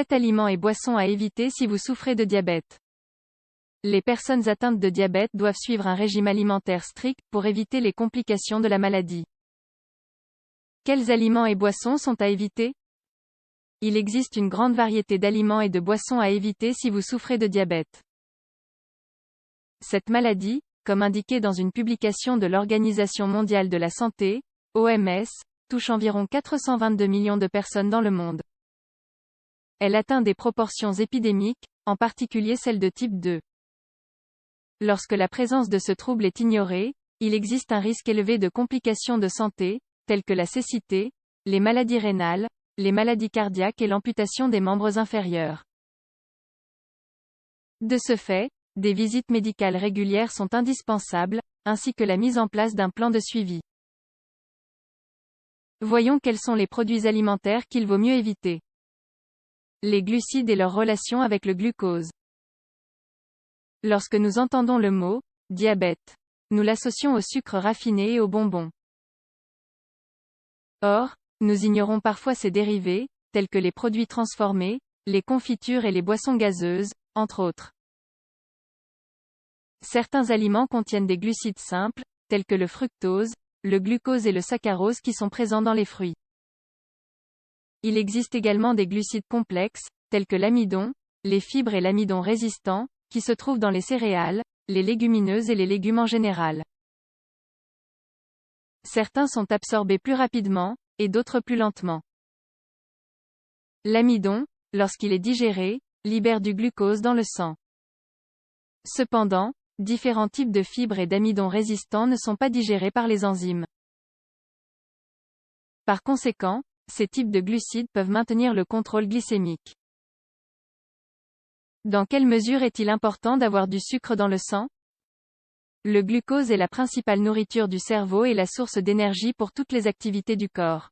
7 aliments et boissons à éviter si vous souffrez de diabète. Les personnes atteintes de diabète doivent suivre un régime alimentaire strict pour éviter les complications de la maladie. Quels aliments et boissons sont à éviter? Il existe une grande variété d'aliments et de boissons à éviter si vous souffrez de diabète. Cette maladie, comme indiqué dans une publication de l'Organisation mondiale de la santé, OMS, touche environ 422 millions de personnes dans le monde. Elle atteint des proportions épidémiques, en particulier celle de type 2. Lorsque la présence de ce trouble est ignorée, il existe un risque élevé de complications de santé, telles que la cécité, les maladies rénales, les maladies cardiaques et l'amputation des membres inférieurs. De ce fait, des visites médicales régulières sont indispensables, ainsi que la mise en place d'un plan de suivi. Voyons quels sont les produits alimentaires qu'il vaut mieux éviter. Les glucides et leur relation avec le glucose. Lorsque nous entendons le mot « diabète », nous l'associons au sucre raffiné et aux bonbons. Or, nous ignorons parfois ses dérivés, tels que les produits transformés, les confitures et les boissons gazeuses, entre autres. Certains aliments contiennent des glucides simples, tels que le fructose, le glucose et le saccharose qui sont présents dans les fruits. Il existe également des glucides complexes, tels que l'amidon, les fibres et l'amidon résistant, qui se trouvent dans les céréales, les légumineuses et les légumes en général. Certains sont absorbés plus rapidement, et d'autres plus lentement. L'amidon, lorsqu'il est digéré, libère du glucose dans le sang. Cependant, différents types de fibres et d'amidon résistants ne sont pas digérés par les enzymes. Par conséquent, ces types de glucides peuvent maintenir le contrôle glycémique. Dans quelle mesure est-il important d'avoir du sucre dans le sang? Le glucose est la principale nourriture du cerveau et la source d'énergie pour toutes les activités du corps.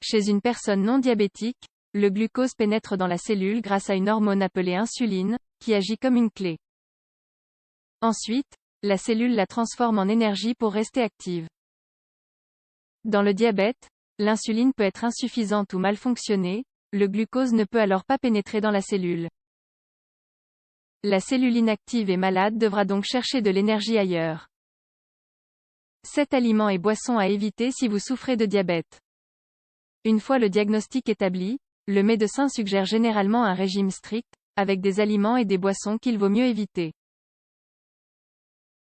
Chez une personne non diabétique, le glucose pénètre dans la cellule grâce à une hormone appelée insuline, qui agit comme une clé. Ensuite, la cellule la transforme en énergie pour rester active. Dans le diabète, l'insuline peut être insuffisante ou mal fonctionner, le glucose ne peut alors pas pénétrer dans la cellule. La cellule inactive et malade devra donc chercher de l'énergie ailleurs. 7 aliments et boissons à éviter si vous souffrez de diabète. Une fois le diagnostic établi, le médecin suggère généralement un régime strict, avec des aliments et des boissons qu'il vaut mieux éviter.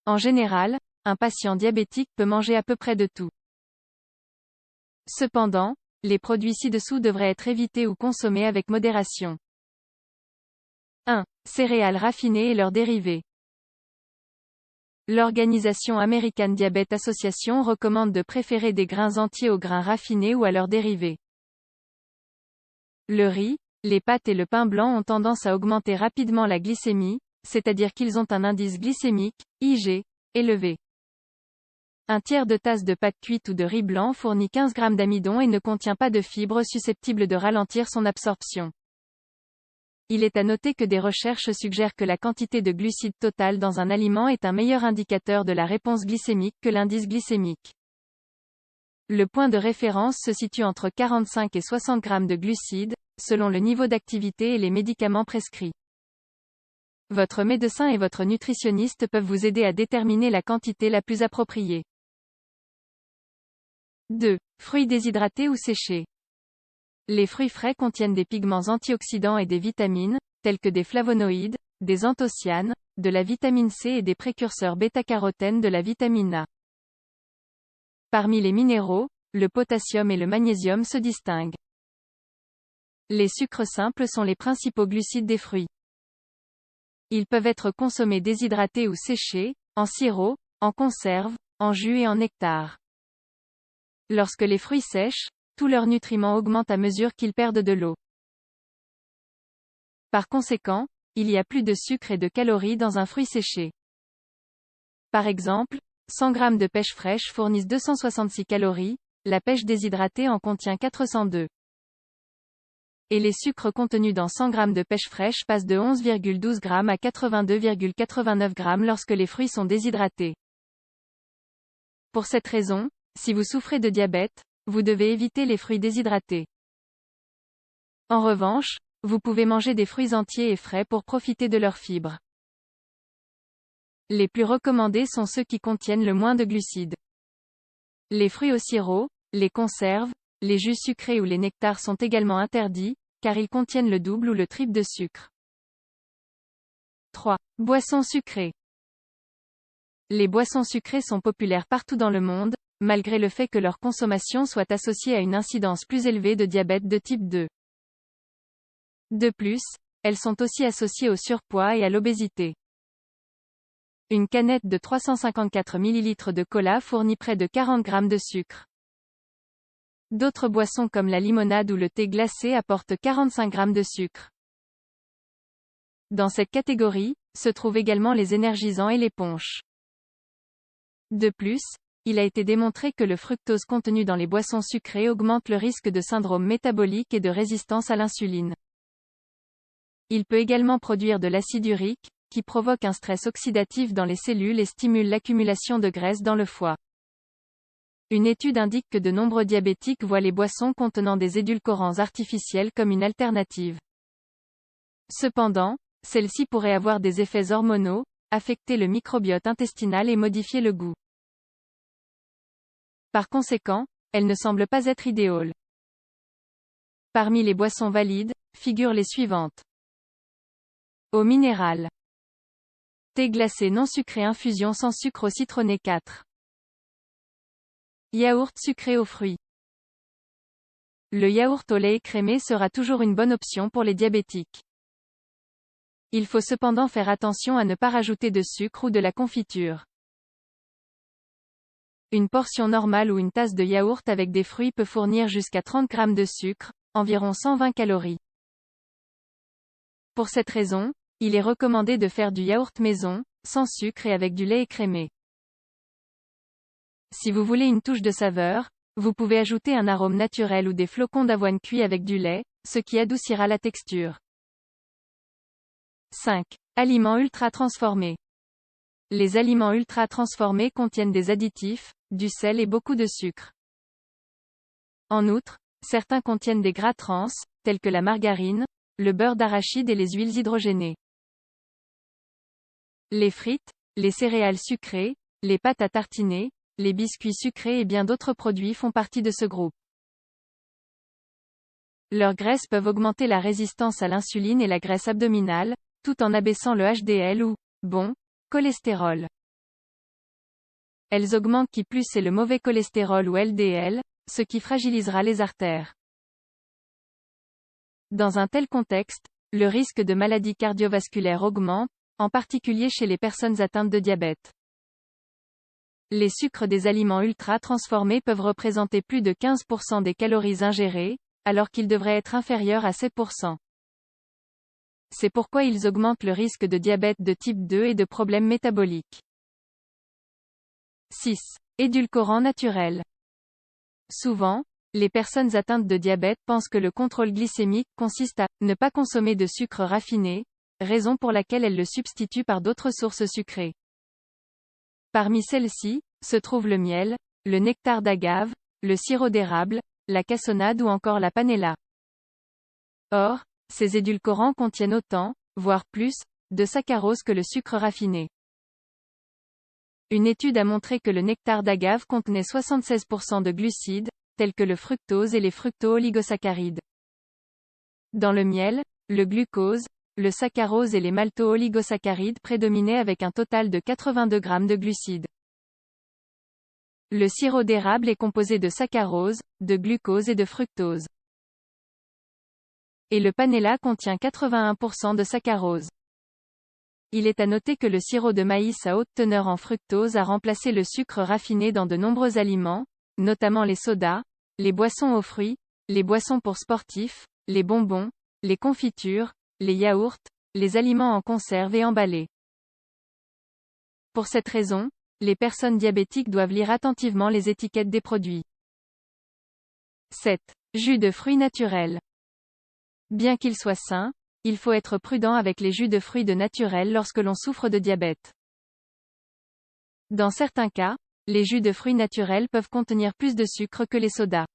En général, un patient diabétique peut manger à peu près de tout. Cependant, les produits ci-dessous devraient être évités ou consommés avec modération. 1. Céréales raffinées et leurs dérivés. L'organisation American Diabetes Association recommande de préférer des grains entiers aux grains raffinés ou à leurs dérivés. Le riz, les pâtes et le pain blanc ont tendance à augmenter rapidement la glycémie, c'est-à-dire qu'ils ont un indice glycémique, IG, élevé. Un tiers de tasse de pâte cuite ou de riz blanc fournit 15 g d'amidon et ne contient pas de fibres susceptibles de ralentir son absorption. Il est à noter que des recherches suggèrent que la quantité de glucides totale dans un aliment est un meilleur indicateur de la réponse glycémique que l'indice glycémique. Le point de référence se situe entre 45 et 60 g de glucides, selon le niveau d'activité et les médicaments prescrits. Votre médecin et votre nutritionniste peuvent vous aider à déterminer la quantité la plus appropriée. 2. Fruits déshydratés ou séchés. Les fruits frais contiennent des pigments antioxydants et des vitamines, tels que des flavonoïdes, des anthocyanes, de la vitamine C et des précurseurs bêta-carotène de la vitamine A. Parmi les minéraux, le potassium et le magnésium se distinguent. Les sucres simples sont les principaux glucides des fruits. Ils peuvent être consommés déshydratés ou séchés, en sirop, en conserve, en jus et en nectar. Lorsque les fruits sèchent, tous leurs nutriments augmentent à mesure qu'ils perdent de l'eau. Par conséquent, il y a plus de sucre et de calories dans un fruit séché. Par exemple, 100 g de pêche fraîche fournissent 266 calories, la pêche déshydratée en contient 402. Et les sucres contenus dans 100 g de pêche fraîche passent de 11,12 g à 82,89 g lorsque les fruits sont déshydratés. Pour cette raison, si vous souffrez de diabète, vous devez éviter les fruits déshydratés. En revanche, vous pouvez manger des fruits entiers et frais pour profiter de leurs fibres. Les plus recommandés sont ceux qui contiennent le moins de glucides. Les fruits au sirop, les conserves, les jus sucrés ou les nectars sont également interdits, car ils contiennent le double ou le triple de sucre. 3. Boissons sucrées. Les boissons sucrées sont populaires partout dans le monde, malgré le fait que leur consommation soit associée à une incidence plus élevée de diabète de type 2. De plus, elles sont aussi associées au surpoids et à l'obésité. Une canette de 354 ml de cola fournit près de 40 g de sucre. D'autres boissons comme la limonade ou le thé glacé apportent 45 g de sucre. Dans cette catégorie, se trouvent également les énergisants et les punchs. De plus, il a été démontré que le fructose contenu dans les boissons sucrées augmente le risque de syndrome métabolique et de résistance à l'insuline. Il peut également produire de l'acide urique, qui provoque un stress oxydatif dans les cellules et stimule l'accumulation de graisse dans le foie. Une étude indique que de nombreux diabétiques voient les boissons contenant des édulcorants artificiels comme une alternative. Cependant, celles-ci pourraient avoir des effets hormonaux, affecter le microbiote intestinal et modifier le goût. Par conséquent, elles ne semblent pas être idéales. Parmi les boissons valides, figurent les suivantes. Eau minérale. Thé glacé non sucré infusion sans sucre au citronné 4. Yaourt sucré aux fruits. Le yaourt au lait écrémé sera toujours une bonne option pour les diabétiques. Il faut cependant faire attention à ne pas rajouter de sucre ou de la confiture. Une portion normale ou une tasse de yaourt avec des fruits peut fournir jusqu'à 30 g de sucre, environ 120 calories. Pour cette raison, il est recommandé de faire du yaourt maison, sans sucre et avec du lait écrémé. Si vous voulez une touche de saveur, vous pouvez ajouter un arôme naturel ou des flocons d'avoine cuits avec du lait, ce qui adoucira la texture. 5. Aliments ultra transformés. Les aliments ultra transformés contiennent des additifs, du sel et beaucoup de sucre. En outre, certains contiennent des gras trans, tels que la margarine, le beurre d'arachide et les huiles hydrogénées. Les frites, les céréales sucrées, les pâtes à tartiner, les biscuits sucrés et bien d'autres produits font partie de ce groupe. Leurs graisses peuvent augmenter la résistance à l'insuline et la graisse abdominale, tout en abaissant le HDL ou bon cholestérol. Elles augmentent qui plus et le mauvais cholestérol ou LDL, ce qui fragilisera les artères. Dans un tel contexte, le risque de maladies cardiovasculaires augmente, en particulier chez les personnes atteintes de diabète. Les sucres des aliments ultra transformés peuvent représenter plus de 15% des calories ingérées, alors qu'ils devraient être inférieurs à 7%. C'est pourquoi ils augmentent le risque de diabète de type 2 et de problèmes métaboliques. 6. Édulcorants naturels. Souvent, les personnes atteintes de diabète pensent que le contrôle glycémique consiste à ne pas consommer de sucre raffiné, raison pour laquelle elles le substituent par d'autres sources sucrées. Parmi celles-ci, se trouvent le miel, le nectar d'agave, le sirop d'érable, la cassonade ou encore la panela. Or, ces édulcorants contiennent autant, voire plus, de saccharose que le sucre raffiné. Une étude a montré que le nectar d'agave contenait 76% de glucides, tels que le fructose et les fructo-oligosaccharides. Dans le miel, le glucose, le saccharose et les malto-oligosaccharides prédominaient avec un total de 82 g de glucides. Le sirop d'érable est composé de saccharose, de glucose et de fructose. Et le panela contient 81% de saccharose. Il est à noter que le sirop de maïs à haute teneur en fructose a remplacé le sucre raffiné dans de nombreux aliments, notamment les sodas, les boissons aux fruits, les boissons pour sportifs, les bonbons, les confitures, les yaourts, les aliments en conserve et emballés. Pour cette raison, les personnes diabétiques doivent lire attentivement les étiquettes des produits. 7. Jus de fruits naturels. Bien qu'ils soient sains, il faut être prudent avec les jus de fruits de naturel lorsque l'on souffre de diabète. Dans certains cas, les jus de fruits naturels peuvent contenir plus de sucre que les sodas.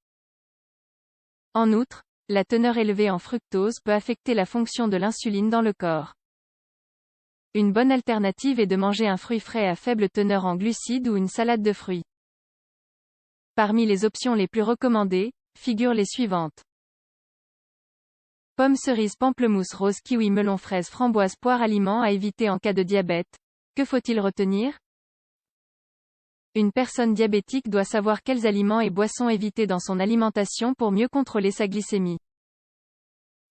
En outre, la teneur élevée en fructose peut affecter la fonction de l'insuline dans le corps. Une bonne alternative est de manger un fruit frais à faible teneur en glucides ou une salade de fruits. Parmi les options les plus recommandées, figurent les suivantes. Pommes, cerises, pamplemousse, rose, kiwi, melon, fraise, framboise, poire. Aliments à éviter en cas de diabète. Que faut-il retenir? Une personne diabétique doit savoir quels aliments et boissons éviter dans son alimentation pour mieux contrôler sa glycémie.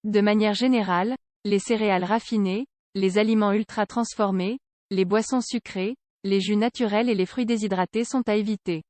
De manière générale, les céréales raffinées, les aliments ultra transformés, les boissons sucrées, les jus naturels et les fruits déshydratés sont à éviter.